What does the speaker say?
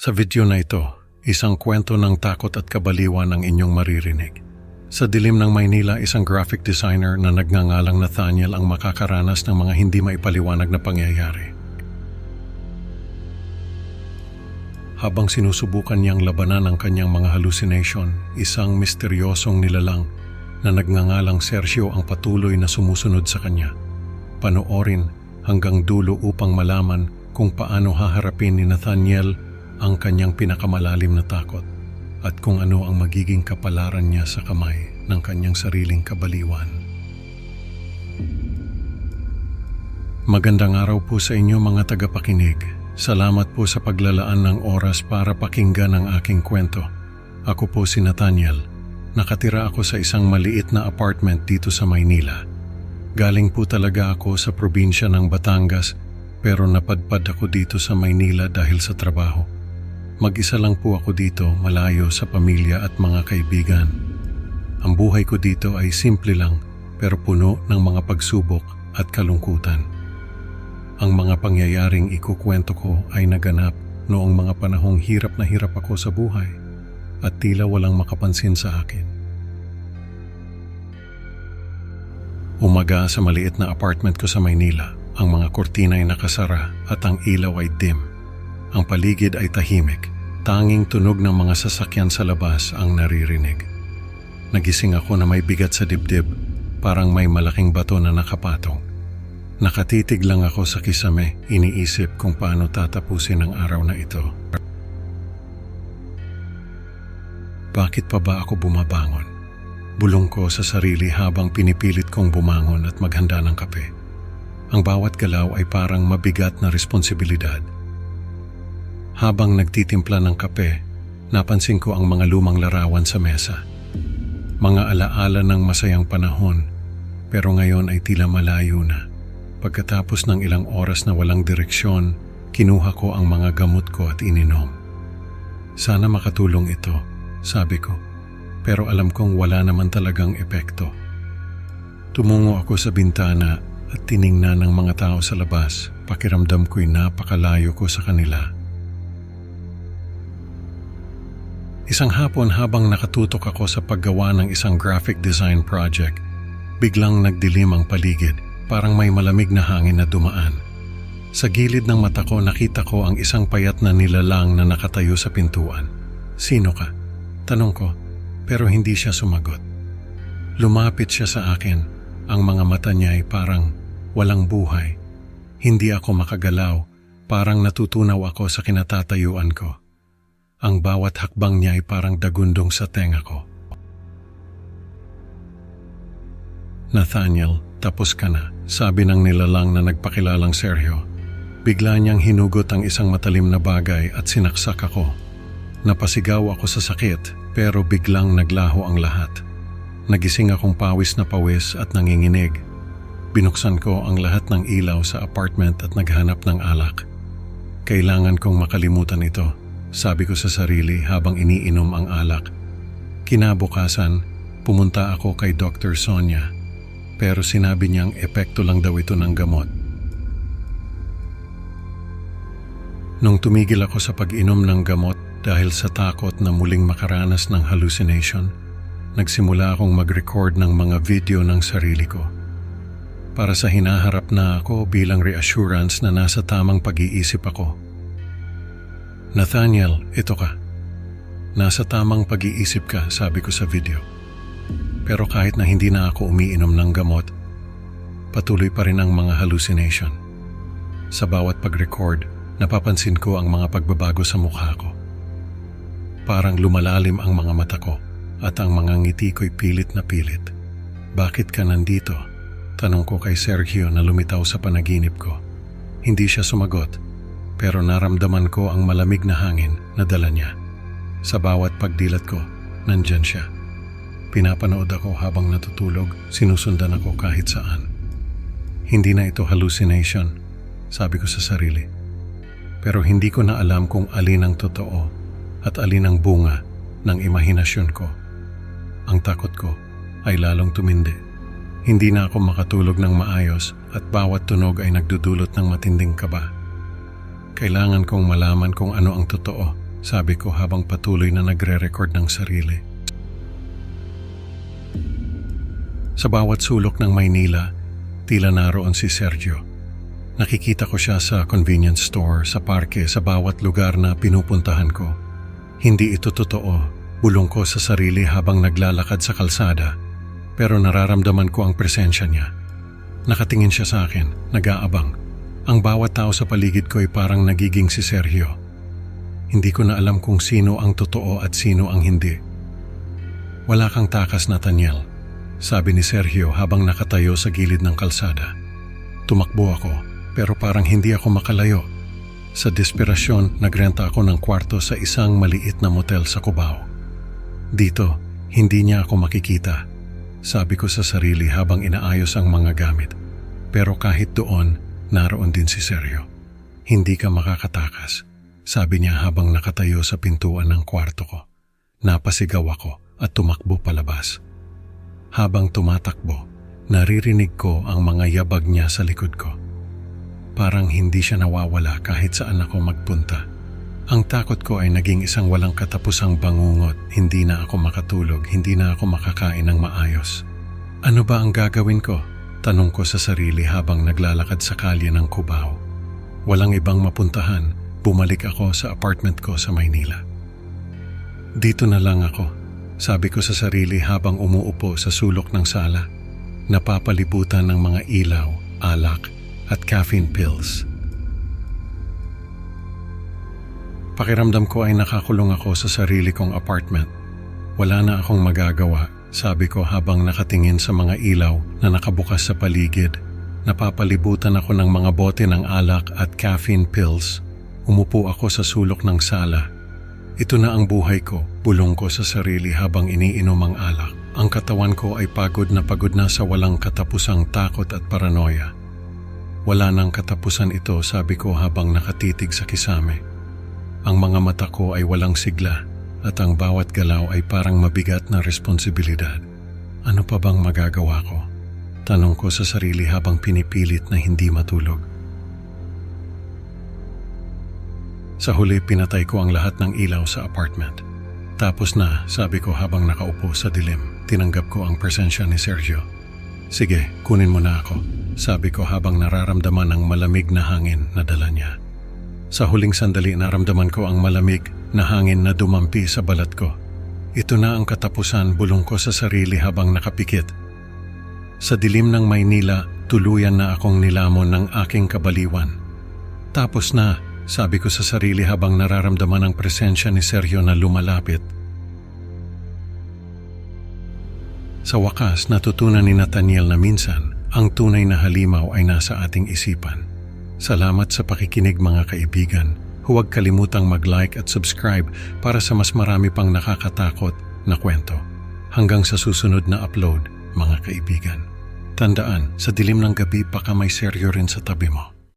Sa video na ito, isang kwento ng takot at kabaliwan ang inyong maririnig. Sa dilim ng Maynila, isang graphic designer na nagngangalang Nathaniel ang makakaranas ng mga hindi maipaliwanag na pangyayari. Habang sinusubukan niyang labanan ang kanyang mga hallucination, isang misteryosong nilalang na nagngangalang Sergio ang patuloy na sumusunod sa kanya. Panoorin hanggang dulo upang malaman kung paano haharapin ni Nathaniel ang kanyang pinakamalalim na takot at kung ano ang magiging kapalaran niya sa kamay ng kanyang sariling kabaliwan. Magandang araw po sa inyo mga tagapakinig. Salamat po sa paglalaan ng oras para pakinggan ang aking kwento. Ako po si Nathaniel. Nakatira ako sa isang maliit na apartment dito sa Maynila. Galing po talaga ako sa probinsya ng Batangas pero napadpad ako dito sa Maynila dahil sa trabaho. Mag-isa lang po ako dito, malayo sa pamilya at mga kaibigan. Ang buhay ko dito ay simple lang pero puno ng mga pagsubok at kalungkutan. Ang mga pangyayaring ikukwento ko ay naganap noong mga panahong hirap na hirap ako sa buhay at tila walang makapansin sa akin. Umaga sa maliit na apartment ko sa Maynila, ang mga kortina ay nakasara at ang ilaw ay dim. Ang paligid ay tahimik, tanging tunog ng mga sasakyan sa labas ang naririnig. Nagising ako na may bigat sa dibdib, parang may malaking bato na nakapatong. Nakatitig lang ako sa kisame, iniisip kung paano tatapusin ang araw na ito. Bakit pa ba ako bumabangon? Bulong ko sa sarili habang pinipilit kong bumangon at maghanda ng kape. Ang bawat galaw ay parang mabigat na responsibilidad. Habang nagtitimpla ng kape, napansin ko ang mga lumang larawan sa mesa. Mga alaala ng masayang panahon, pero ngayon ay tila malayo na. Pagkatapos ng ilang oras na walang direksyon, kinuha ko ang mga gamot ko at ininom. Sana makatulong ito, sabi ko, pero alam kong wala naman talagang epekto. Tumungo ako sa bintana at tiningnan ng mga tao sa labas. Pakiramdam ko'y napakalayo ko sa kanila. Isang hapon habang nakatutok ako sa paggawa ng isang graphic design project, biglang nagdilim ang paligid, parang may malamig na hangin na dumaan. Sa gilid ng mata ko nakita ko ang isang payat na nilalang na nakatayo sa pintuan. Sino ka? Tanong ko, pero hindi siya sumagot. Lumapit siya sa akin, ang mga mata niya ay parang walang buhay. Hindi ako makagalaw, parang natutunaw ako sa kinatatayuan ko. Ang bawat hakbang niya ay parang dagundong sa tenga ko. Nathaniel, tapos ka na, sabi ng nilalang na nagpakilalang Sergio. Bigla niyang hinugot ang isang matalim na bagay at sinaksak ako. Napasigaw ako sa sakit pero biglang naglaho ang lahat. Nagising akong pawis na pawis at nanginginig. Binuksan ko ang lahat ng ilaw sa apartment at naghanap ng alak. Kailangan kong makalimutan ito, sabi ko sa sarili habang iniinom ang alak. Kinabukasan, pumunta ako kay Dr. Sonia, pero sinabi niyang epekto lang daw ito ng gamot. Nung tumigil ako sa pag-inom ng gamot dahil sa takot na muling makaranas ng hallucination, nagsimula akong mag-record ng mga video ng sarili ko. Para sa hinaharap na ako bilang reassurance na nasa tamang pag-iisip ako. Nathaniel, ito ka. Nasa tamang pag-iisip ka, sabi ko sa video. Pero kahit na hindi na ako umiinom ng gamot, patuloy pa rin ang mga hallucination. Sa bawat pag-record, napapansin ko ang mga pagbabago sa mukha ko. Parang lumalalim ang mga mata ko at ang mga ngiti ko'y pilit na pilit. Bakit ka nandito? Tanong ko kay Sergio na lumitaw sa panaginip ko. Hindi siya sumagot, pero naramdaman ko ang malamig na hangin na dala niya. Sa bawat pagdilat ko, nandyan siya. Pinapanood ako habang natutulog, sinusundan ako kahit saan. Hindi na ito hallucination, sabi ko sa sarili. Pero hindi ko na alam kung alin ang totoo at alin ang bunga ng imahinasyon ko. Ang takot ko ay lalong tumindi. Hindi na ako makatulog ng maayos at bawat tunog ay nagdudulot ng matinding kaba. Kailangan kong malaman kung ano ang totoo sabi ko habang patuloy na nagre-record ng sarili. Sa bawat sulok ng Maynila, tila naroon si Sergio. Nakikita ko siya sa convenience store, sa parke, sa bawat lugar na pinupuntahan ko. Hindi ito totoo, bulong ko sa sarili habang naglalakad sa kalsada, pero nararamdaman ko ang presensya niya. Nakatingin siya sa akin, nag-aabang. Ang bawat tao sa paligid ko ay parang nagiging si Sergio. Hindi ko na alam kung sino ang totoo at sino ang hindi. Wala kang takas, Nathaniel, sabi ni Sergio habang nakatayo sa gilid ng kalsada. Tumakbo ako, pero parang hindi ako makalayo. Sa desperasyon, nagrenta ako ng kwarto sa isang maliit na motel sa Cubao. Dito, hindi niya ako makikita, sabi ko sa sarili habang inaayos ang mga gamit. Pero kahit doon, naroon din si Sergio. Hindi ka makakatakas, sabi niya habang nakatayo sa pintuan ng kwarto ko. Napasigaw ako at tumakbo palabas. Habang tumatakbo, naririnig ko ang mga yabag niya sa likod ko. Parang hindi siya nawawala kahit saan ako magpunta. Ang takot ko ay naging isang walang katapusang bangungot. Hindi na ako makatulog, hindi na ako makakain ng maayos. Ano ba ang gagawin ko? Tanong ko sa sarili habang naglalakad sa kalye ng Cubao. Walang ibang mapuntahan, bumalik ako sa apartment ko sa Maynila. Dito na lang ako, sabi ko sa sarili habang umuupo sa sulok ng sala, napapalibutan ng mga ilaw, alak at caffeine pills. Pakiramdam ko ay nakakulong ako sa sarili kong apartment. Wala na akong magagawa, sabi ko habang nakatingin sa mga ilaw na nakabukas sa paligid. Napapalibutan ako ng mga bote ng alak at caffeine pills. Umupo ako sa sulok ng sala. Ito na ang buhay ko, bulong ko sa sarili habang iniinom ang alak. Ang katawan ko ay pagod na sa walang katapusang takot at paranoia. Wala nang katapusan ito, sabi ko habang nakatitig sa kisame. Ang mga mata ko ay walang sigla at ang bawat galaw ay parang mabigat na responsibilidad. Ano pa bang magagawa ko? Tanong ko sa sarili habang pinipilit na hindi matulog. Sa huli, pinatay ko ang lahat ng ilaw sa apartment. Tapos na, sabi ko habang nakaupo sa dilim. Tinanggap ko ang presensya ni Sergio. Sige, kunin mo na ako, sabi ko habang nararamdaman ang malamig na hangin na dala niya. Sa huling sandali, naramdaman ko ang malamig na hangin na dumampi sa balat ko. Ito na ang katapusan, bulong ko sa sarili habang nakapikit. Sa dilim ng Maynila, tuluyan na akong nilamon ng aking kabaliwan. Tapos na, sabi ko sa sarili habang nararamdaman ang presensya ni Sergio na lumalapit. Sa wakas, natutunan ni Nathaniel na minsan, ang tunay na halimaw ay nasa ating isipan. Salamat sa pakikinig, mga kaibigan. Huwag kalimutang mag-like at subscribe para sa mas marami pang nakakatakot na kwento. Hanggang sa susunod na upload, mga kaibigan. Tandaan, sa dilim ng gabi baka may Sergio rin sa tabi mo.